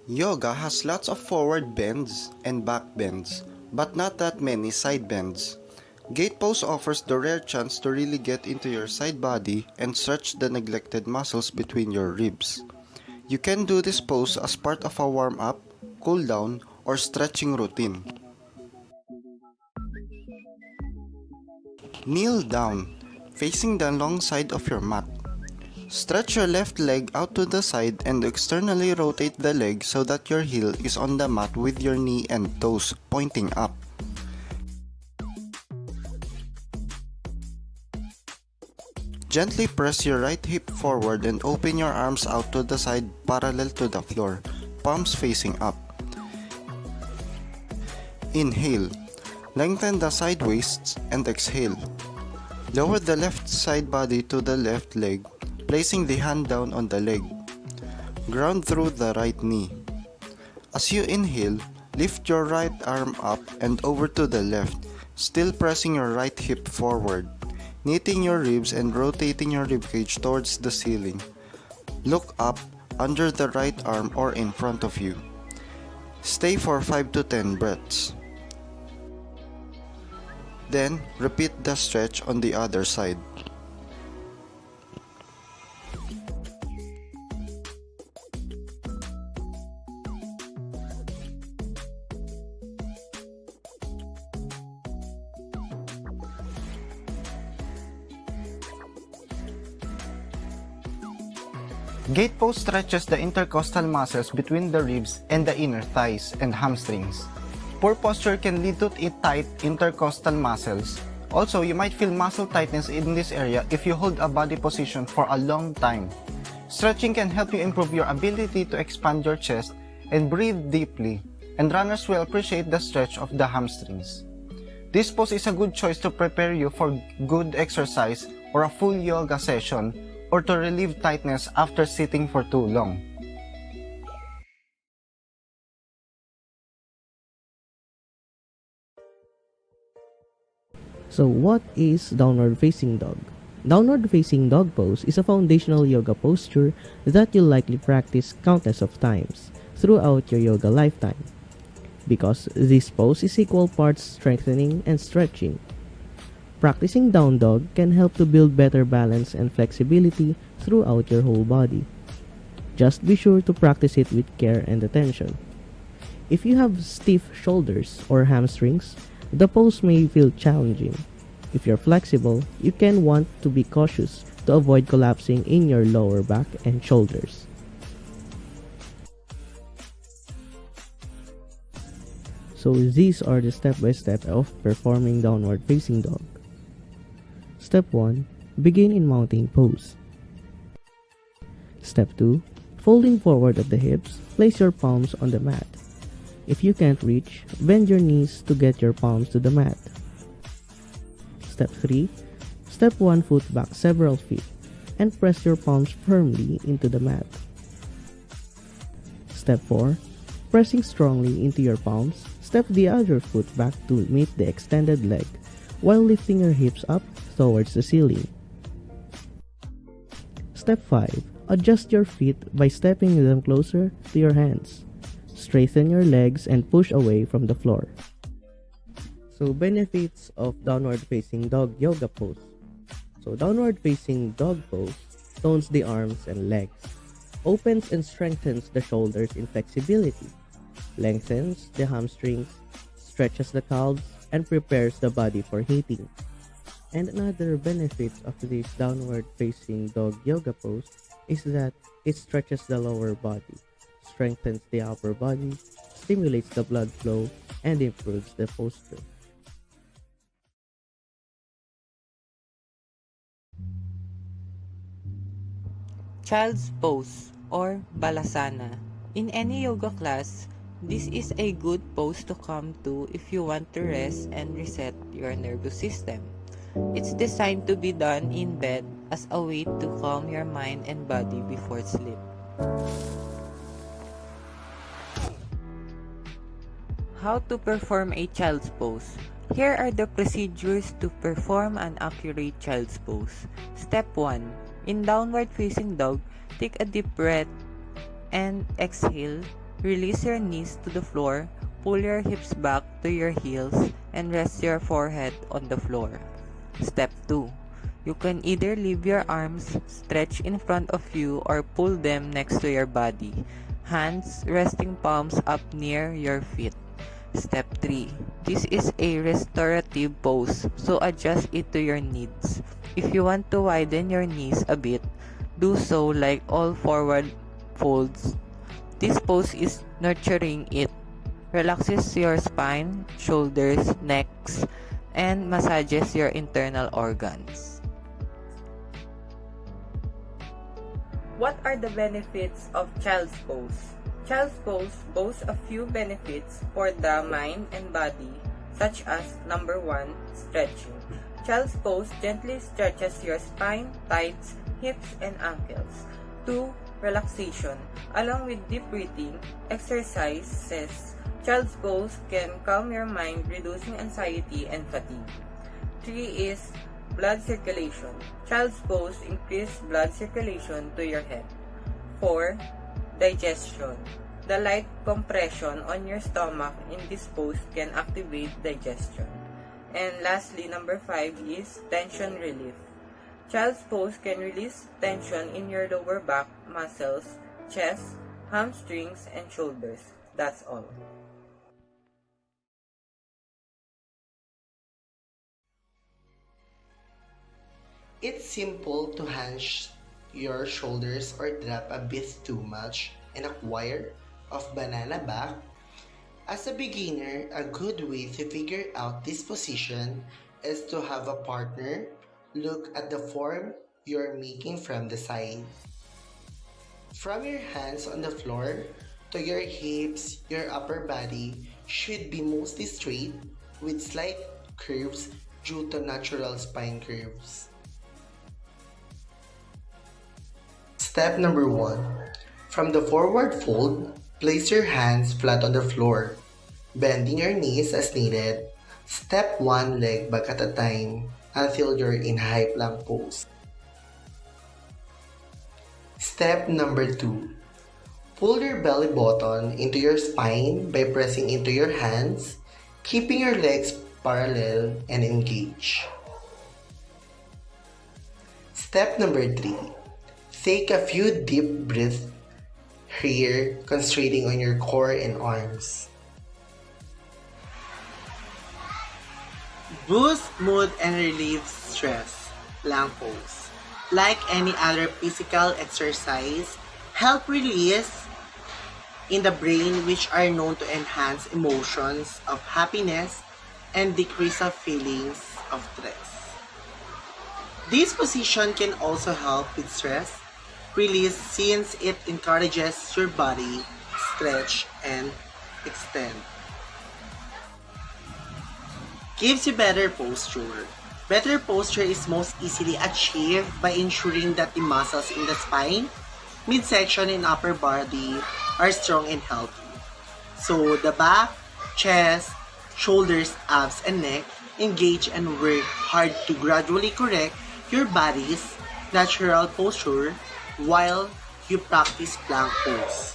Yoga has lots of forward bends and back bends, but not that many side bends. Gate pose offers the rare chance to really get into your side body and stretch the neglected muscles between your ribs. You can do this pose as part of a warm up, cool down, or stretching routine. Kneel down, facing the long side of your mat. Stretch your left leg out to the side and externally rotate the leg so that your heel is on the mat with your knee and toes pointing up. Gently press your right hip forward and open your arms out to the side parallel to the floor, palms facing up. Inhale, lengthen the side waists and exhale. Lower the left side body to the left leg, placing the hand down on the leg. Ground through the right knee. As you inhale, lift your right arm up and over to the left, still pressing your right hip forward, knitting your ribs and rotating your ribcage towards the ceiling. Look up, under the right arm or in front of you. Stay for 5 to 10 breaths. Then, repeat the stretch on the other side. Gate pose stretches the intercostal muscles between the ribs and the inner thighs and hamstrings. Poor posture can lead to tight intercostal muscles. Also, you might feel muscle tightness in this area if you hold a body position for a long time. Stretching can help you improve your ability to expand your chest and breathe deeply, and runners will appreciate the stretch of the hamstrings. This pose is a good choice to prepare you for good exercise or a full yoga session, or to relieve tightness after sitting for too long. So what is downward facing dog? Downward facing dog pose is a foundational yoga posture that you'll likely practice countless of times throughout your yoga lifetime, because this pose is equal parts strengthening and stretching. Practicing down dog can help to build better balance and flexibility throughout your whole body. Just be sure to practice it with care and attention. If you have stiff shoulders or hamstrings, the pose may feel challenging. If you're flexible, you can want to be cautious to avoid collapsing in your lower back and shoulders. So these are the step-by-step of performing downward facing dog. Step 1. Begin in mountain pose. Step 2. Folding forward at the hips, place your palms on the mat. If you can't reach, bend your knees to get your palms to the mat. Step 3. Step 1 foot back several feet and press your palms firmly into the mat. Step 4. Pressing strongly into your palms, step the other foot back to meet the extended leg while lifting your hips up towards the ceiling. Step 5. Adjust your feet by stepping them closer to your hands. Straighten your legs and push away from the floor. So benefits of downward facing dog yoga pose. So downward facing dog pose tones the arms and legs, opens and strengthens the shoulders in flexibility, lengthens the hamstrings, stretches the calves, and prepares the body for hitting. And another benefit of this downward facing dog yoga pose is that it stretches the lower body, strengthens the upper body, stimulates the blood flow, and improves the posture. Child's pose or balasana. In any yoga class, this is a good pose to come to if you want to rest and reset your nervous system. It's designed to be done in bed as a way to calm your mind and body before sleep. How to perform a child's pose. Here are the procedures to perform an accurate child's pose. Step 1. In downward facing dog, take a deep breath and exhale Release your knees to the floor, pull your hips back to your heels, and rest your forehead on the floor. Step 2. You can either leave your arms stretched in front of you or pull them next to your body, hands resting palms up near your feet. Step 3. This is a restorative pose, so adjust it to your needs. If you want to widen your knees a bit, do so like all forward folds. This pose is nurturing it. Relaxes your spine, shoulders, necks, and massages your internal organs. What are the benefits of child's pose? Child's pose boasts a few benefits for the mind and body, such as number 1, stretching. Child's pose gently stretches your spine, thighs, hips, and ankles. 2. Relaxation. Along with deep breathing exercises, child's pose can calm your mind, reducing anxiety and fatigue. 3 is blood circulation. Child's pose increases blood circulation to your head. 4. Digestion. The light compression on your stomach in this pose can activate digestion. And lastly, number 5 is tension relief. Child's pose can release tension in your lower back muscles, chest, hamstrings, and shoulders. That's all. It's simple to hunch your shoulders or drop a bit too much and acquire of banana back. As a beginner, a good way to figure out this position is to have a partner look at the form you're making from the side. From your hands on the floor to your hips, your upper body should be mostly straight with slight curves due to natural spine curves. Step number 1. From the forward fold, place your hands flat on the floor, bending your knees as needed. Step 1 leg back at a time until you're in high plank pose. Step number 2. Pull your belly button into your spine by pressing into your hands, keeping your legs parallel and engaged. Step number 3. Take a few deep breaths here, concentrating on your core and arms. Boost mood and relieve stress. Plank pose. Like any other physical exercise, help release in the brain which are known to enhance emotions of happiness and decrease of feelings of stress. This position can also help with stress release since it encourages your body stretch and extend. Gives you better posture. Better posture is most easily achieved by ensuring that the muscles in the spine, midsection, and upper body are strong and healthy. So the back, chest, shoulders, abs, and neck engage and work hard to gradually correct your body's natural posture while you practice plank pose.